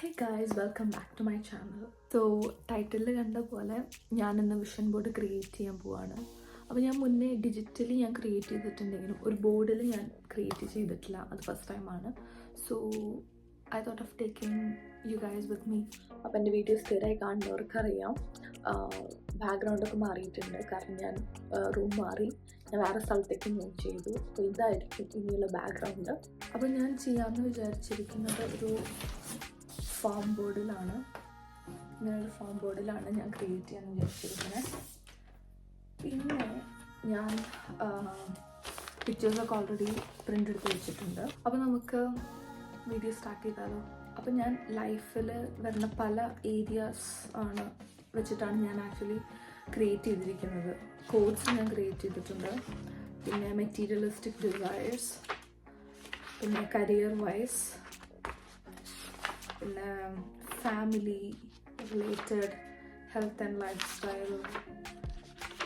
Hey guys, welcome back to my channel. So ടൈറ്റിലിൽ കണ്ട പോലെ ഞാൻ ഇന്ന് വിഷൻ ബോർഡ് ക്രിയേറ്റ് ചെയ്യാൻ പോവാണ്. അപ്പോൾ ഞാൻ മുന്നേ ഡിജിറ്റലി ഞാൻ ക്രിയേറ്റ് ചെയ്തിട്ടുണ്ടെങ്കിലും ഒരു ബോർഡിൽ ഞാൻ ക്രിയേറ്റ് ചെയ്തിട്ടില്ല. അത് ഫസ്റ്റ് ടൈമാണ്. So I thought of taking you guys with me. അപ്പോൾ എൻ്റെ വീഡിയോസ് സ്ഥിരമായി കാണുന്നവർക്കറിയാം, ബാക്ക്ഗ്രൗണ്ടൊക്കെ മാറിയിട്ടുണ്ട്. കാരണം ഞാൻ റൂം മാറി, ഞാൻ വേറെ സ്ഥലത്തേക്ക് മൂവ് ചെയ്തു. അപ്പോൾ ഇതായിരിക്കും ഇനിയുള്ള ബാക്ക്ഗ്രൗണ്ട്. അപ്പോൾ ഞാൻ ചെയ്യാമെന്ന് വിചാരിച്ചിരിക്കുന്നത് ഒരു ഫോം ബോർഡിലാണ്. ഇങ്ങനൊരു ഫോം ബോർഡിലാണ് ഞാൻ ക്രിയേറ്റ് ചെയ്യാൻ വിചാരിച്ചിരിക്കുന്നത്. പിന്നെ ഞാൻ പിക്ചേഴ്സൊക്കെ ഓൾറെഡി പ്രിൻ്റ് എടുത്ത് വെച്ചിട്ടുണ്ട്. അപ്പോൾ നമുക്ക് വീഡിയോ സ്റ്റാർട്ട് ചെയ്താലോ. അപ്പോൾ ഞാൻ ലൈഫിൽ വരുന്ന പല ഏരിയാസ് വെച്ചിട്ടാണ് ഞാൻ ആക്ച്വലി ക്രിയേറ്റ് ചെയ്തിരിക്കുന്നത്. കോഡ്സ് ഞാൻ ക്രിയേറ്റ് ചെയ്തിട്ടുണ്ട്, പിന്നെ മെറ്റീരിയലിസ്റ്റിക് ഡിസയേഴ്സ്, പിന്നെ കരിയർ വൈസ്, പിന്നെ family related, health and life style,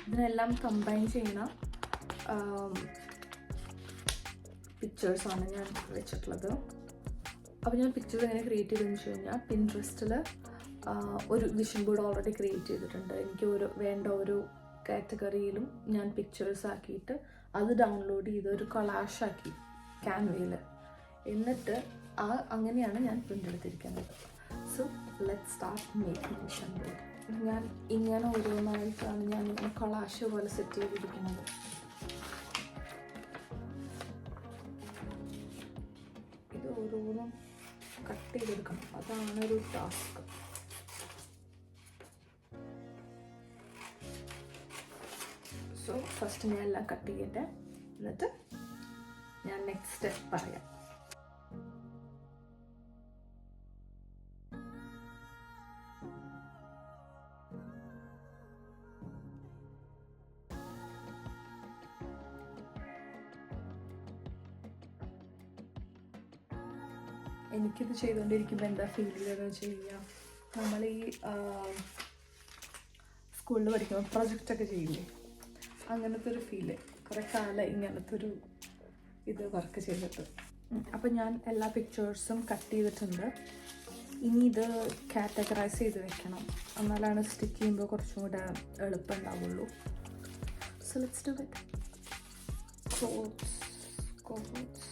ഇതിനെല്ലാം കമ്പൈൻ ചെയ്യുന്ന പിക്ചേഴ്സാണ് ഞാൻ വെച്ചിട്ടുള്ളത്. അപ്പോൾ ഞാൻ പിക്ചേഴ്സ് എങ്ങനെ ക്രിയേറ്റ് ചെയ്തതെന്ന് വെച്ച് കഴിഞ്ഞാൽ, പിൻട്രസ്റ്റിൽ ഒരു വിഷൻ ബോർഡ് ഓൾറെഡി ക്രിയേറ്റ് ചെയ്തിട്ടുണ്ട്. എനിക്ക് വേണ്ട ഒരു കാറ്റഗറിയിലും ഞാൻ പിക്ചേഴ്സ് ആക്കിയിട്ട് അത് ഡൗൺലോഡ് ചെയ്ത് ഒരു കൊളാഷാക്കി ക്യാൻവയിൽ, എന്നിട്ട് അങ്ങനെയാണ് ഞാൻ പ്രിൻ്റ് എടുത്തിരിക്കുന്നത്. So let's start making vision board. ഞാൻ ഇങ്ങനെ ഓരോന്നായിട്ടാണ് ഞാൻ കൊളാഷ് പോലെ സെറ്റ് ചെയ്തിരിക്കുന്നത്. ഇത് ഓരോന്നും കട്ട് ചെയ്തെടുക്കണം, അതാണൊരു ടാസ്ക്. സോ ഫസ്റ്റ് ഞാൻ എല്ലാം കട്ട് ചെയ്യട്ടെ, എന്നിട്ട് ഞാൻ നെക്സ്റ്റ് സ്റ്റെപ്പ് പറയാം. എനിക്കിത് ചെയ്തുകൊണ്ടിരിക്കുമ്പോൾ എന്താ ഫീൽ ചെയ്തതെന്ന് വെച്ച് കഴിഞ്ഞാൽ, നമ്മൾ ഈ സ്കൂളിൽ പഠിക്കുമ്പോൾ പ്രൊജക്റ്റൊക്കെ ചെയ്യില്ലേ, അങ്ങനത്തെ ഒരു ഫീല്. കുറേ കാലം ഇങ്ങനത്തെ ഒരു വർക്ക് ചെയ്തിട്ട്. അപ്പം ഞാൻ എല്ലാ പിക്ചേഴ്സും കട്ട് ചെയ്തിട്ടുണ്ട്. ഇനി ഇത് കാറ്റഗറൈസ് ചെയ്ത് വെക്കണം, എന്നാലാണ് സ്റ്റിക്ക് ചെയ്യുമ്പോൾ കുറച്ചും കൂടെ എളുപ്പം ഉണ്ടാവുള്ളൂ. So let's do it. Goals, goals,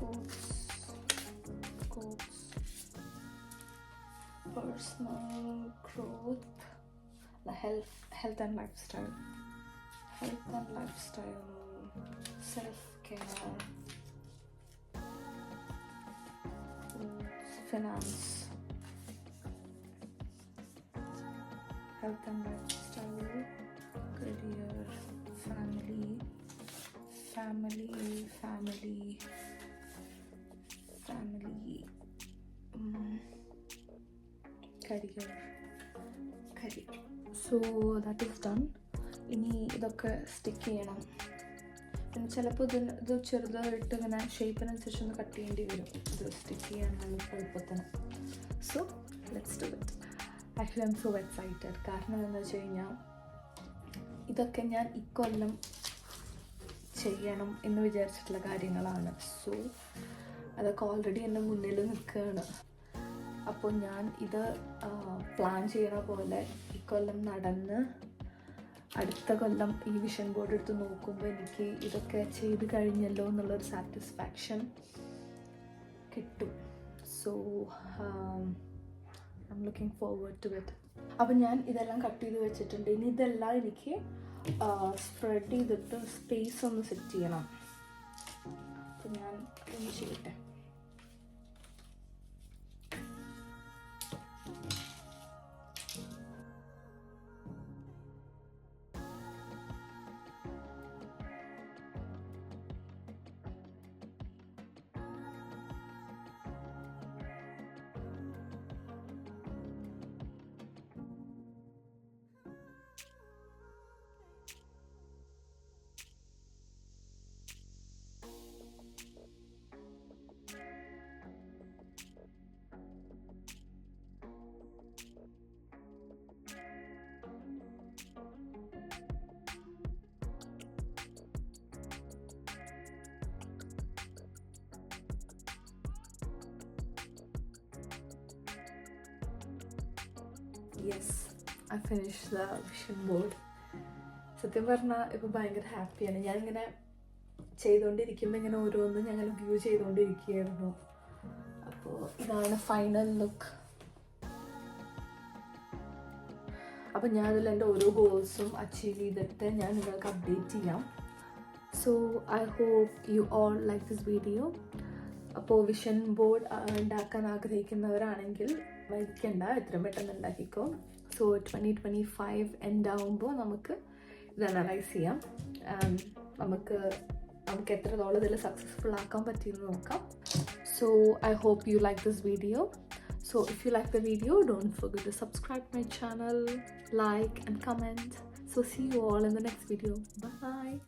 goals, personal growth, health and lifestyle, self-care, finance, health and lifestyle, career, family, career. So that is done. ഇനി ഇതൊക്കെ സ്റ്റിക്ക് ചെയ്യണം. പിന്നെ ചിലപ്പോൾ ഇത് ചെറുതായിട്ട് ഇങ്ങനെ ഷേപ്പിനനുസരിച്ചൊന്ന് കട്ട് ചെയ്യേണ്ടി വരും, ഇത് സ്റ്റിക്ക് ചെയ്യാനുള്ള എളുപ്പത്തിന്. So let's do it. Actually I M so excited. കാരണം എന്താണെന്ന് വെച്ച് കഴിഞ്ഞാൽ, ഇതൊക്കെ ഞാൻ ഇക്കൊല്ലം ചെയ്യണം എന്ന് വിചാരിച്ചിട്ടുള്ള കാര്യങ്ങളാണ്. സോ അതൊക്കെ ഓൾറെഡി എൻ്റെ മുന്നിൽ നിൽക്കുകയാണ്. അപ്പോൾ ഞാൻ ഇത് പ്ലാൻ ചെയ്യണ പോലെ ഇക്കൊല്ലം നടന്ന് അടുത്ത കൊല്ലം ഈ വിഷൻ ബോർഡ് എടുത്ത് നോക്കുമ്പോൾ എനിക്ക് ഇതൊക്കെ ചെയ്ത് കഴിഞ്ഞല്ലോ എന്നുള്ളൊരു സാറ്റിസ്ഫാക്ഷൻ കിട്ടും. So I am looking forward to it. അപ്പം ഞാൻ ഇതെല്ലാം കട്ട് ചെയ്ത് വെച്ചിട്ടുണ്ട്. ഇനി ഇതെല്ലാം എനിക്ക് സ്പ്രെഡ് ചെയ്തിട്ട് സ്പേസ് ഒന്ന് സെറ്റ് ചെയ്യണം. അപ്പം ഞാൻ ഒന്ന് ചെയ്യട്ടെ. Yes, I finish the vision board. സത്യം പറഞ്ഞാൽ ഇപ്പോൾ ഭയങ്കര ഹാപ്പിയാണ്. ഞാനിങ്ങനെ ചെയ്തുകൊണ്ടിരിക്കുമ്പോൾ ഇങ്ങനെ ഓരോന്നും ഞങ്ങൾ വ്യൂ ചെയ്തുകൊണ്ടിരിക്കുകയായിരുന്നു. അപ്പോൾ ഇതാണ് ഫൈനൽ ലുക്ക്. അപ്പോൾ ഞാൻ അതിൽ എൻ്റെ ഓരോ ഗോൾസും അച്ചീവ് ചെയ്തിട്ട് ഞാൻ നിങ്ങൾക്ക് അപ്ഡേറ്റ് ചെയ്യാം. So I hope you all like this video. അപ്പോൾ വിഷൻ ബോർഡ് ഉണ്ടാക്കാൻ ആഗ്രഹിക്കുന്നവരാണെങ്കിൽ വൈകിക്കണ്ട, എത്രയും പെട്ടെന്ന് ഉണ്ടാക്കിക്കോ. സോ 2025 എൻഡ് ആവുമ്പോൾ നമുക്ക് ഇത് അനലൈസ് ചെയ്യാം. നമുക്ക് എത്രത്തോളം ഇതിൽ സക്സസ്ഫുൾ ആക്കാൻ പറ്റിയെന്ന് നോക്കാം. So I hope you like this video. So if you like the video, don't forget to subscribe my channel, like and comment. So see you all in the next video. Bye.